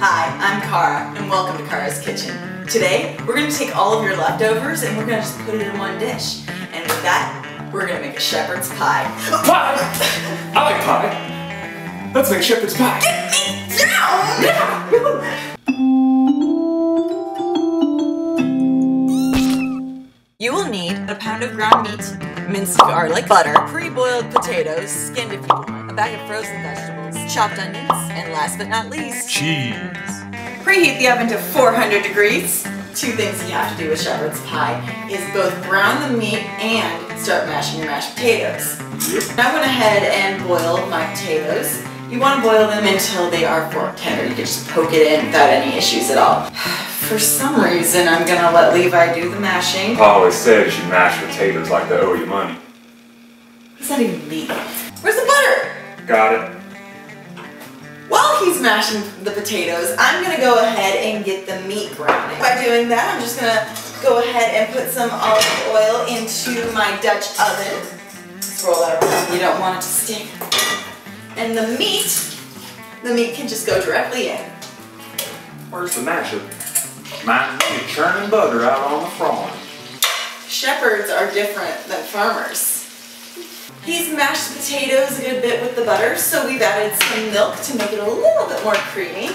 Hi, I'm Cara, and welcome to Cara's Kitchen. Today, we're going to take all of your leftovers and we're going to just put it in one dish. And with that, we're going to make a shepherd's pie. Pie! I like pie. Let's make shepherd's pie. Get me down! Yeah. You will need a pound of ground meat, minced garlic, butter, pre-boiled potatoes, skinned if you want, a bag of frozen vegetables, chopped onions, and last but not least, cheese. Preheat the oven to 400 degrees. Two things you have to do with shepherd's pie is both brown the meat and start mashing your mashed potatoes. Yep. I went ahead and boiled my potatoes. You want to boil them until they are fork tender. You can just poke it in without any issues at all. For some reason, I'm going to let Levi do the mashing. I always said you mash potatoes like they owe you money. What does that even mean? Where's the butter? Got it. While he's mashing the potatoes, I'm going to go ahead and get the meat browning. By doing that, I'm just going to go ahead and put some olive oil into my Dutch oven. Let's roll that around. You don't want it to stick. And the meat can just go directly in. Where's the masher? Mine's me churning butter out on the farm. Shepherds are different than farmers. He's mashed the potatoes a good bit with the butter, so we've added some milk to make it a little bit more creamy.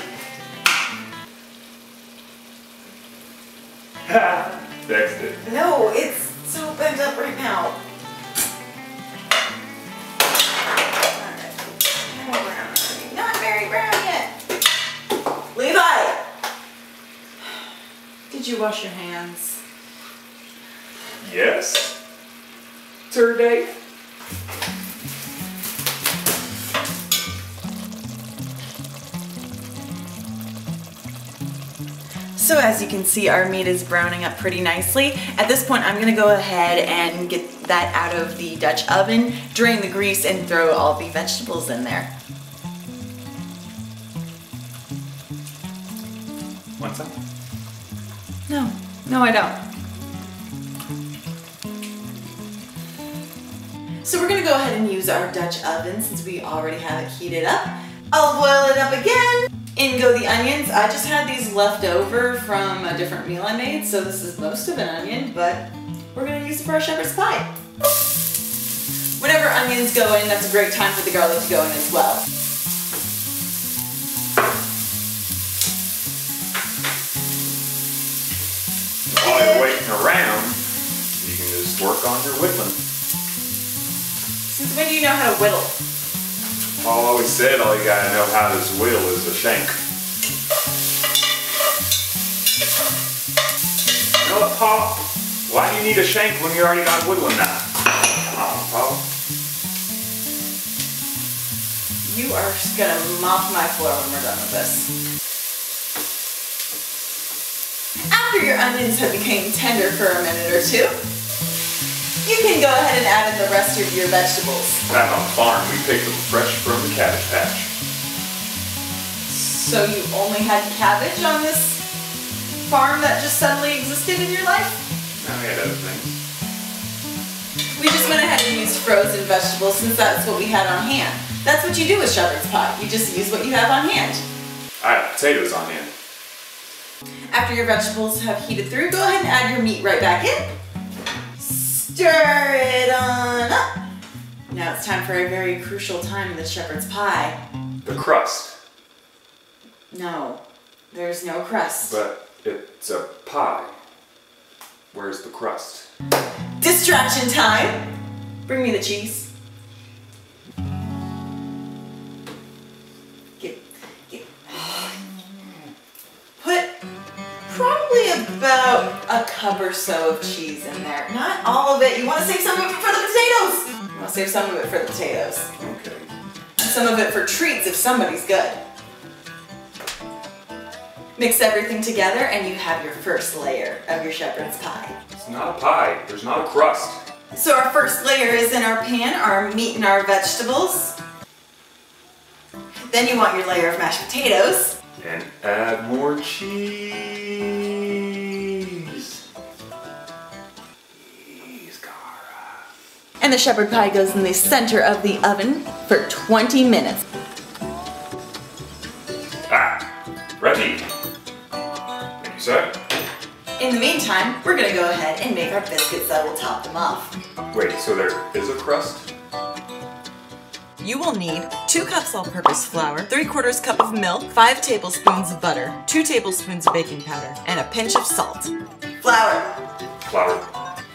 Ha! Fixed it. No, it's so bent up right now. Alright, not very brown yet. Levi! Did you wash your hands? Yes. Turday. So as you can see, our meat is browning up pretty nicely. At this point, I'm gonna go ahead and get that out of the Dutch oven, drain the grease, and throw all the vegetables in there. Want some? No, I don't. So we're gonna go ahead and use our Dutch oven since we already have it heated up. I'll boil it up again. In go the onions. I just had these left over from a different meal I made, so this is most of an onion, but we're gonna use it for our shepherd's pie. Whenever onions go in, that's a great time for the garlic to go in as well. While you're waiting around, you can just work on your whittling. Since when do you know how to whittle? Paul always said all you gotta know how to whittle is a shank. You know what, Paul? Why do you need a shank when you already got a whittling knife? Come on, Paul. You are just gonna mop my floor when we're done with this. After your onions have become tender for a minute or two, you can go ahead and add in the rest of your vegetables. Back on the farm, we picked them fresh from the cabbage patch. So you only had cabbage on this farm that just suddenly existed in your life? Now we had other things. We just went ahead and used frozen vegetables since that's what we had on hand. That's what you do with shepherd's pie. You just use what you have on hand. I have potatoes on hand. After your vegetables have heated through, go ahead and add your meat right back in. Stir it on up. Now it's time for a very crucial time in the shepherd's pie. The crust. No, there's no crust. But it's a pie. Where's the crust? Distraction time. Bring me the cheese. Put probably about a cup or so of cheese in there. Not all of it. You want to save some of it for the potatoes. You want to save some of it for the potatoes. Okay. And some of it for treats if somebody's good. Mix everything together and you have your first layer of your shepherd's pie. It's not a pie. There's not a crust. So our first layer is in our pan, our meat and our vegetables. Then you want your layer of mashed potatoes. And add more cheese. Cheese, Cara. And the shepherd pie goes in the center of the oven for 20 minutes. Ah, Reggie. Thank you, sir. In the meantime, we're gonna go ahead and make our biscuits that will top them off. Wait, so there is a crust? You will need 2 cups all-purpose flour, 3/4 cup of milk, 5 tablespoons of butter, 2 tablespoons of baking powder, and a pinch of salt. Flour. Flour.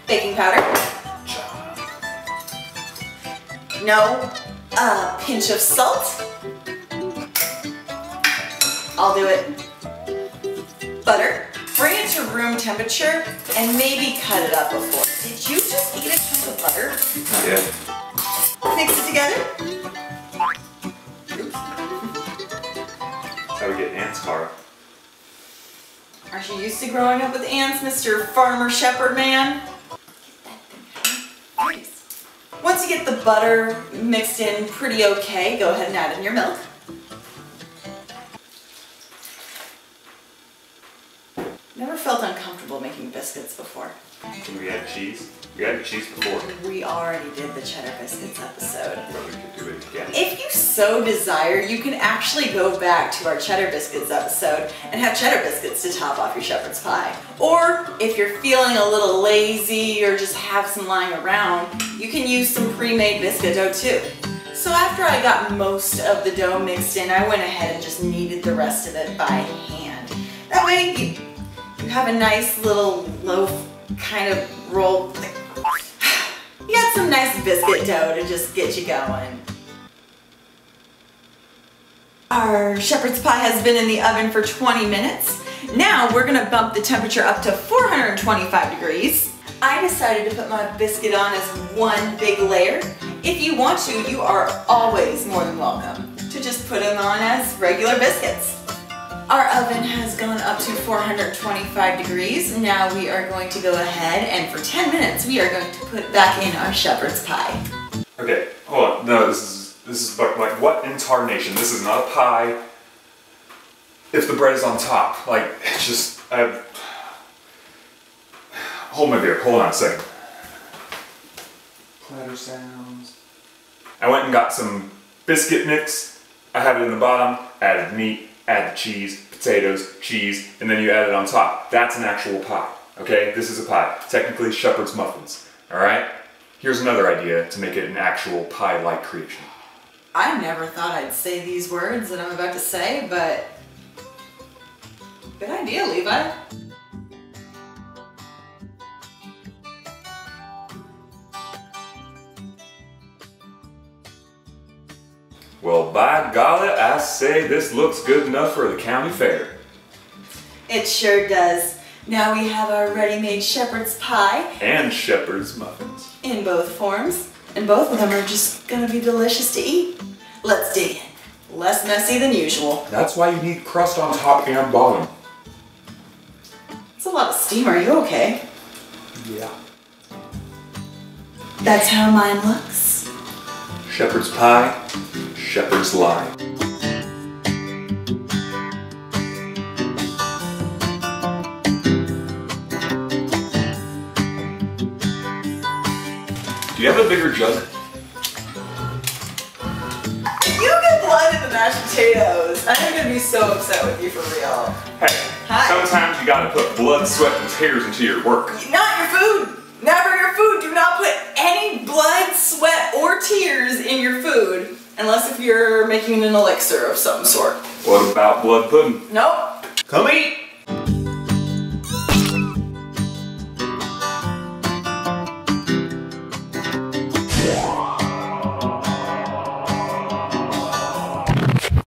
Baking powder. No. A pinch of salt. I'll do it. Butter. Bring it to room temperature and maybe cut it up before. Did you just eat a chunk of butter? Yeah. Mix it together. Oops. That's how we get ants, Cara. Aren't you used to growing up with ants, Mr. Farmer Shepherd Man? Nice. Once you get the butter mixed in pretty okay, go ahead and add in your milk. Never felt uncomfortable making biscuits before. Can we add cheese? We added cheese before. We already did the cheddar biscuits episode. But we could do it again. If you so desire, you can actually go back to our cheddar biscuits episode and have cheddar biscuits to top off your shepherd's pie. Or if you're feeling a little lazy or just have some lying around, you can use some pre-made biscuit dough too. So after I got most of the dough mixed in, I went ahead and just kneaded the rest of it by hand. That way you have a nice little loaf kind of roll. You got some nice biscuit dough to just get you going. Our shepherd's pie has been in the oven for 20 minutes. Now we're gonna bump the temperature up to 425 degrees. I decided to put my biscuit on as one big layer. If you want to, you are always more than welcome to just put them on as regular biscuits. Our oven has gone up to 425 degrees. Now we are going to go ahead and for 10 minutes we are going to put back in our shepherd's pie. Okay, hold on. No, this is like what in tarnation? This is not a pie. If the bread is on top, like it's just hold my beer. Hold on a second. Clatter sounds. I went and got some biscuit mix. I have it in the bottom. Added meat. Add cheese, potatoes, cheese, and then you add it on top. That's an actual pie, okay? This is a pie. Technically, shepherd's muffins, all right? Here's another idea to make it an actual pie-like creation. I never thought I'd say these words that I'm about to say, but good idea, Levi. Well, by golly, I say this looks good enough for the county fair. It sure does. Now we have our ready-made shepherd's pie. And shepherd's muffins. In both forms. And both of them are just gonna be delicious to eat. Let's dig in. Less messy than usual. That's why you need crust on top and bottom. It's a lot of steam. Are you okay? Yeah. That's how mine looks. Shepherd's pie. Shepherd's lie. Do you have a bigger jug? You get blood in the mashed potatoes. I'm gonna be so upset with you for real. Hey, Hi. Sometimes you gotta put blood, sweat, and tears into your work. Not your food. Never your food. Do not put any blood, sweat, or tears in your food. Unless if you're making an elixir of some sort. What about blood pudding? Nope. Come eat!